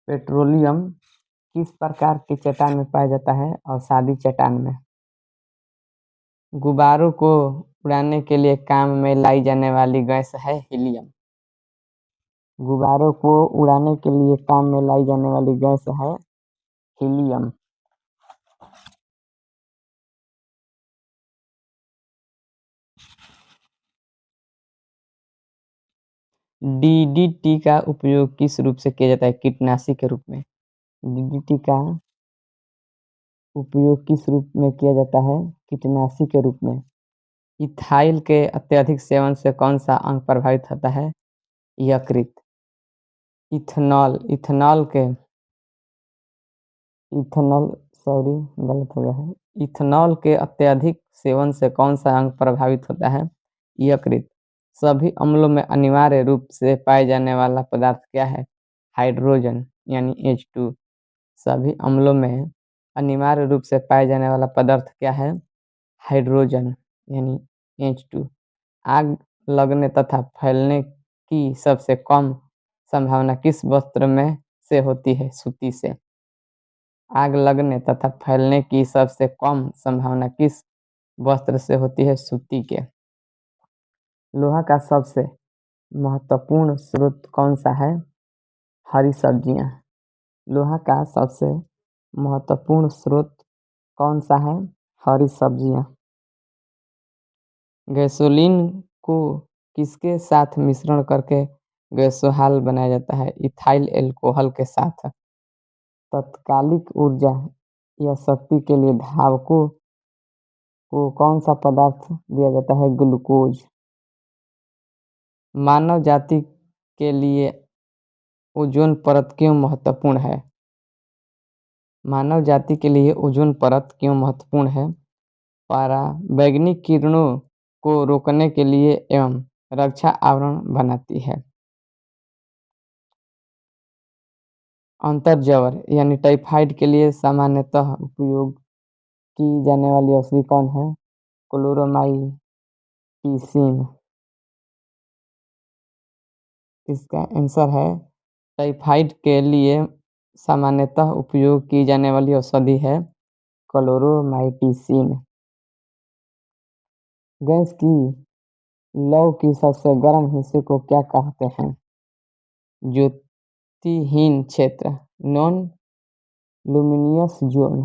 Petroleum किस प्रकार की चट्टान में पाया जाता है और सादी चट्टान में? गुब्बारों को उड़ाने के लिए काम में लाई जाने वाली गैस है हीलियम। गुब्बारों को उड़ाने के लिए काम में लाई जाने वाली गैस है हीलियम। डीडीटी का उपयोग किस रूप से किया जाता है? कीटनाशी के रूप में। डीडीटी का उपयोग किस रूप में किया जाता है? कीटनाशी के रूप में। इथाइल के अत्यधिक सेवन से कौन सा अंग प्रभावित होता है? यकृत। गलत हो गया है। इथेनॉल के अत्यधिक सेवन से कौन सा अंग प्रभावित होता है? यकृत। सभी अम्लों में अनिवार्य रूप से पाए जाने वाला पदार्थ क्या है? हाइड्रोजन यानी H2। सभी अम्लों में अनिवार्य रूप से पाए जाने वाला पदार्थ क्या है? हाइड्रोजन यानी H2। आग लगने तथा फैलने की सबसे कम संभावना किस वस्त्र में से होती है? सूती से। आग लगने तथा फैलने की सबसे कम संभावना किस वस्त्र से होती है? सूती के। लोहा का सबसे महत्वपूर्ण स्रोत कौन सा है? हरी सब्जियां। लोहा का सबसे महत्वपूर्ण स्रोत कौन सा है? हरी सब्जियां। गैसोलीन को किसके साथ मिश्रण करके गैसोहाल बनाया जाता है? इथाइल एल्कोहल के साथ। तात्कालिक ऊर्जा या शक्ति के लिए धावकों को कौन सा पदार्थ दिया जाता है? ग्लूकोज। मानव जाति के लिए ओजोन परत क्यों महत्वपूर्ण है? मानव जाति के लिए ओजोन परत क्यों महत्वपूर्ण है? पराबैंगनी किरणों को रोकने के लिए एवं रक्षा आवरण बनाती है। अंतर्ज्वर यानी टाइफाइड के लिए सामान्यतः उपयोग की जाने वाली औषधि कौन है? क्लोरोमाइसिन। इसका आंसर है टाइफाइड के लिए सामान्यतः उपयोग की जाने वाली औषधि है क्लोरोमाइसिन। गैस की लौ की सबसे गर्म हिस्से को क्या कहते हैं? ज्योतिहीन क्षेत्र नॉन लुमिनियस जोन।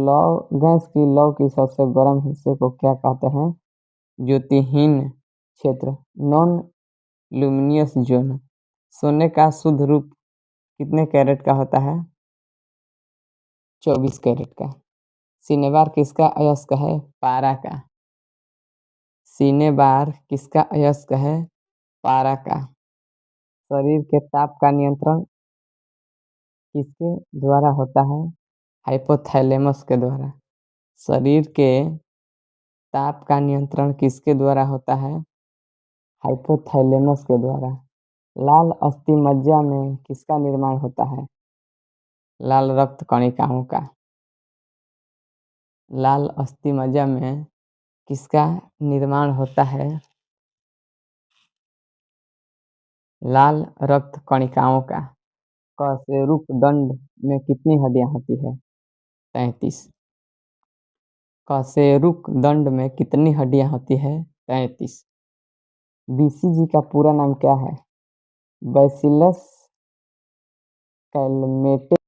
लौ गैस की लौ की सबसे गर्म हिस्से को क्या कहते हैं? ज्योतिहीन क्षेत्र नॉन लुमिनियस जोन। सोने का शुद्ध रूप कितने कैरेट का होता है? 24 कैरेट का। सिनेबार किसका अयस्क है? पारा का। सिनेबार किसका अयस्क है? पारा का। शरीर के ताप का नियंत्रण किसके द्वारा होता है? हाइपोथैलेमस के द्वारा। शरीर के ताप का नियंत्रण किसके द्वारा होता है? हाइपोथैलेमस के द्वारा। लाल अस्थि मज्जा में किसका निर्माण होता है? लाल रक्त कणिकाओं का। लाल अस्थि मज्जा में किसका निर्माण होता है? लाल रक्त कणिकाओं का। कशेरुक दंड में कितनी हड्डियां होती है? 33। कशेरुक दंड में कितनी हड्डियां होती है? 33। बीसीजी का पूरा नाम क्या है? Bacillus Calmette